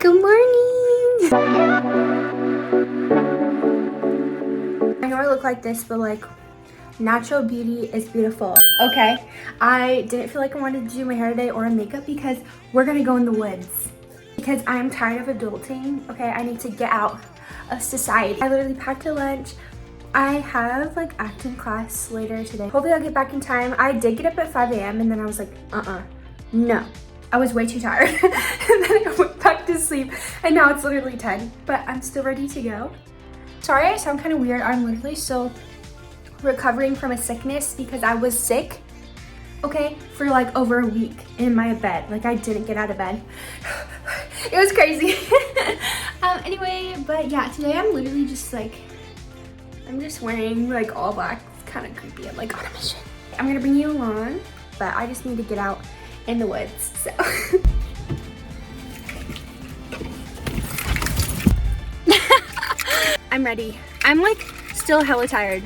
Good morning! I know I look like this, but like, natural beauty is beautiful, okay? I didn't feel like I wanted to do my hair today or makeup because we're gonna go in the woods. Because I'm tired of adulting, okay? I need to get out of society. I literally packed a lunch. I have like acting class later today. Hopefully I'll get back in time. I did get up at 5 a.m. and then I was like, no. I was way too tired. And then I went back to sleep and now it's literally 10, but I'm still ready to go. Sorry I sound kind of weird. I'm literally still recovering from a sickness because I was sick, okay, for like over a week in my bed. Like I didn't get out of bed. It was crazy. Anyway, but yeah, today I'm literally just like, I'm just wearing like all black. It's kind of creepy. I'm like on a mission. I'm gonna bring you along, but I just need to get out in the woods, so. I'm ready. I'm like still hella tired.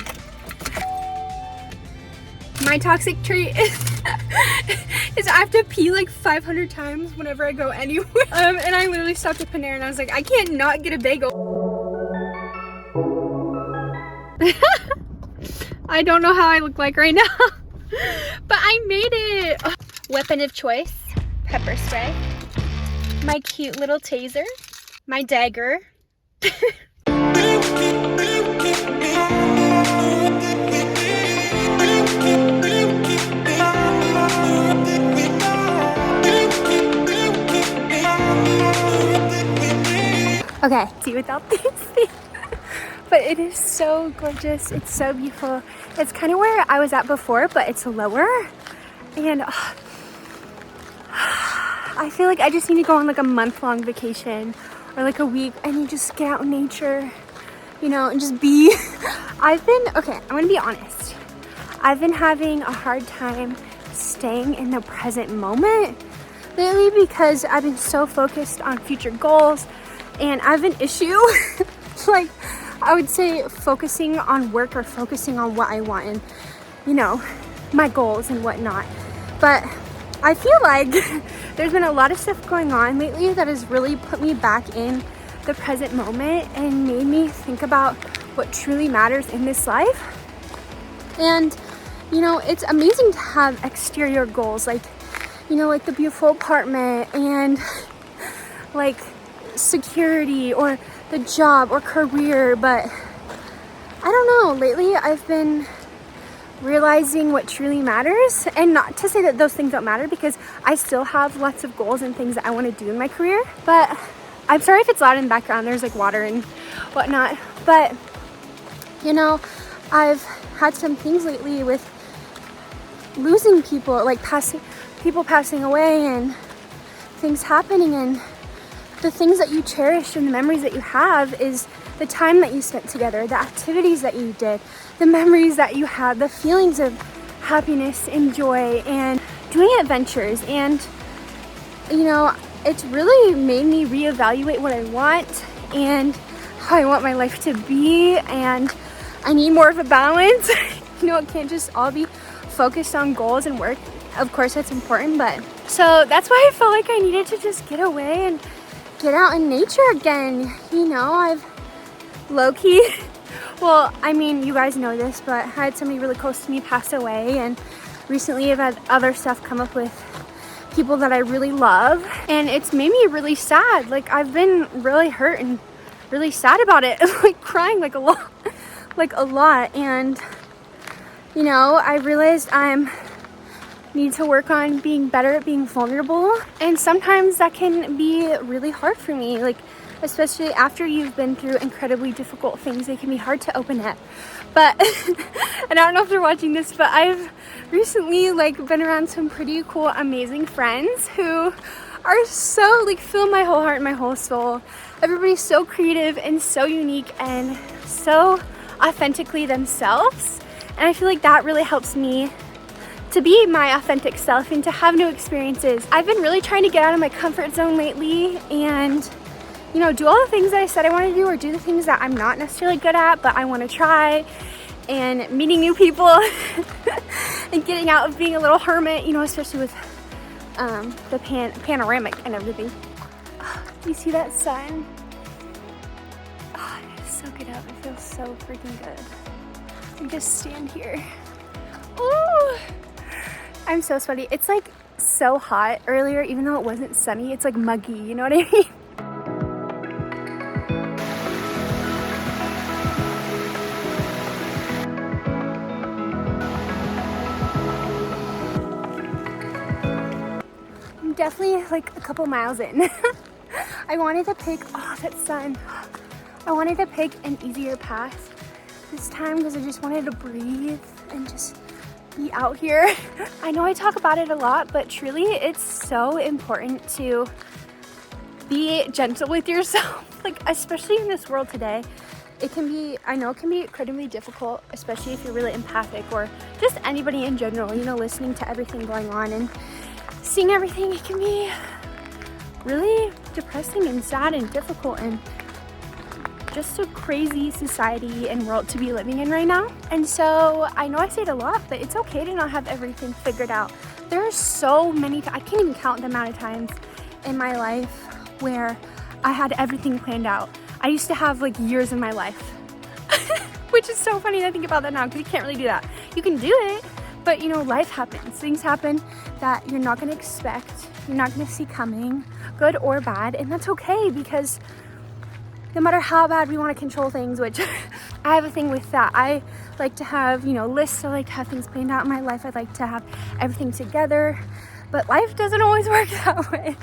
My toxic trait is I have to pee like 500 times whenever I go anywhere. And I literally stopped at Panera and I was like, I can't not get a bagel. I don't know how I look like right now, but I made it. Oh. Weapon of choice, pepper spray, my cute little taser, my dagger. Okay, see without these things. But it is so gorgeous. It's so beautiful. It's kind of where I was at before, but it's lower. And I feel like I just need to go on like a month-long vacation or like a week and you just get out in nature, you know, and just be. Okay, I'm gonna be honest. I've been having a hard time staying in the present moment lately because I've been so focused on future goals and I have an issue. Like, I would say focusing on work or focusing on what I want and, you know, my goals and whatnot. But I feel like there's been a lot of stuff going on lately that has really put me back in the present moment and made me think about what truly matters in this life. And, you know, it's amazing to have exterior goals, like, you know, like the beautiful apartment and like security or the job or career. But I don't know, lately I've been realizing what truly matters, and not to say that those things don't matter because I still have lots of goals and things that I want to do in my career. But I'm sorry if it's loud in the background, there's like water and whatnot. But you know, I've had some things lately with losing people, like people passing away and things happening, and the things that you cherish and the memories that you have is the time that you spent together, the activities that you did, the memories that you had, the feelings of happiness and joy and doing adventures. And, you know, it's really made me reevaluate what I want and how I want my life to be. And I need more of a balance. You know, it can't just all be focused on goals and work. Of course, that's important, but so that's why I felt like I needed to just get away and get out in nature again. You know, I've low-key, well, I mean, you guys know this, but I had somebody really close to me pass away, and recently I've had other stuff come up with people that I really love, and it's made me really sad. Like, I've been really hurt and really sad about it, like crying like a lot, and you know, I realized need to work on being better at being vulnerable, and sometimes that can be really hard for me, like especially after you've been through incredibly difficult things. It can be hard to open up. But and I don't know if they're watching this, but I've recently like been around some pretty cool, amazing friends who are so like fill my whole heart and my whole soul. Everybody's so creative and so unique and so authentically themselves, and I feel like that really helps me to be my authentic self and to have new experiences. I've been really trying to get out of my comfort zone lately and, you know, do all the things that I said I want to do, or do the things that I'm not necessarily good at but I want to try, and meeting new people and getting out of being a little hermit, you know, especially with the panoramic and everything. You see that sun? Oh, I gotta soak it up. It feels so freaking good. And just stand here. Ooh, I'm so sweaty. It's like so hot earlier, even though it wasn't sunny. It's like muggy, you know what I mean? I'm definitely like a couple miles in. I wanted to pick, oh, that sun. I wanted to pick an easier path this time because I just wanted to breathe and just be out here. I know I talk about it a lot, but truly it's so important to be gentle with yourself. Like, especially in this world today, I know it can be incredibly difficult, especially if you're really empathic or just anybody in general, you know, listening to everything going on and seeing everything. It can be really depressing and sad and difficult and just a crazy society and world to be living in right now. And so I know I say it a lot, but it's okay to not have everything figured out. There are so many, I can't even count the amount of times in my life where I had everything planned out. I used to have like years in my life, which is so funny to think about that now because you can't really do that. You can do it, but you know, life happens. Things happen that you're not gonna expect, you're not gonna see coming, good or bad, and that's okay because no matter how bad we want to control things, which I have a thing with that. I like to have, you know, lists. I like to have things planned out in my life. I like to have everything together, but life doesn't always work that way.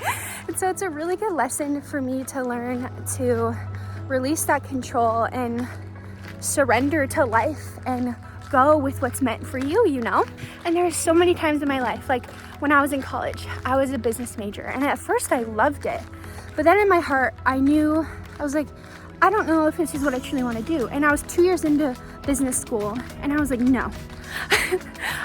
And so it's a really good lesson for me to learn to release that control and surrender to life and go with what's meant for you, you know? And there's so many times in my life, like when I was in college, I was a business major, and at first I loved it. But then in my heart, I was like, I don't know if this is what I truly want to do. And I was 2 years into business school, and I was like, no,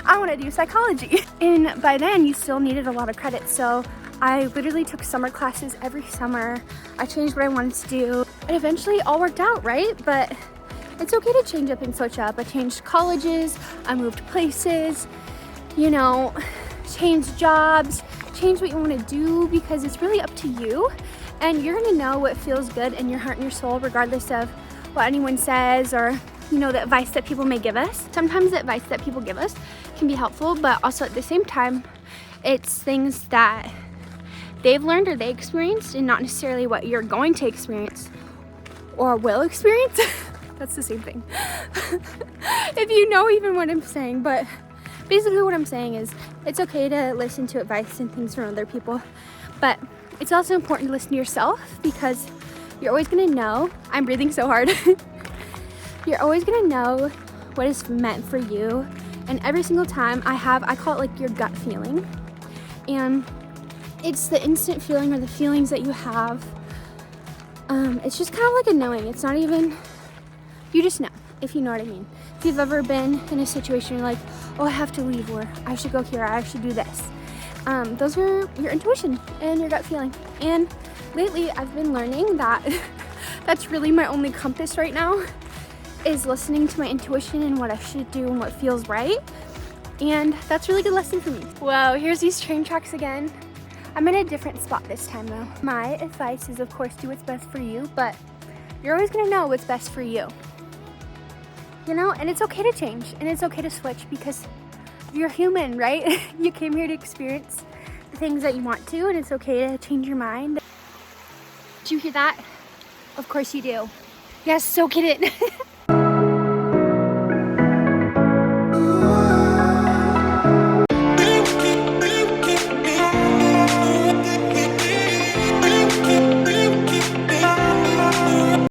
I want to do psychology. And by then, you still needed a lot of credit. So I literally took summer classes every summer. I changed what I wanted to do. And eventually it all worked out, right? But it's okay to change up and switch up. I changed colleges, I moved places, you know, change jobs, change what you want to do, because it's really up to you. And you're gonna know what feels good in your heart and your soul, regardless of what anyone says or, you know, the advice that people may give us. Sometimes the advice that people give us can be helpful, but also at the same time, it's things that they've learned or they experienced and not necessarily what you're going to experience or will experience. That's the same thing. If you know even what I'm saying, but basically what I'm saying is it's okay to listen to advice and things from other people, but it's also important to listen to yourself, because you're always gonna know, I'm breathing so hard, you're always gonna know what is meant for you. And every single time I call it like your gut feeling. And it's the instant feeling or the feelings that you have. It's just kind of like a knowing. It's not even, you just know, if you know what I mean. If you've ever been in a situation you're like, oh, I have to leave, or I should go here, I should do this. Those are your intuition and your gut feeling. And lately I've been learning that that's really my only compass right now, is listening to my intuition and what I should do and what feels right. And that's a really good lesson for me. Wow, here's these train tracks again. I'm in a different spot this time though. My advice is, of course, do what's best for you, but you're always gonna know what's best for you. You know, and it's okay to change and it's okay to switch, because you're human, right? You came here to experience the things that you want to, and it's okay to change your mind. Did you hear that? Of course you do. Yes, so get it.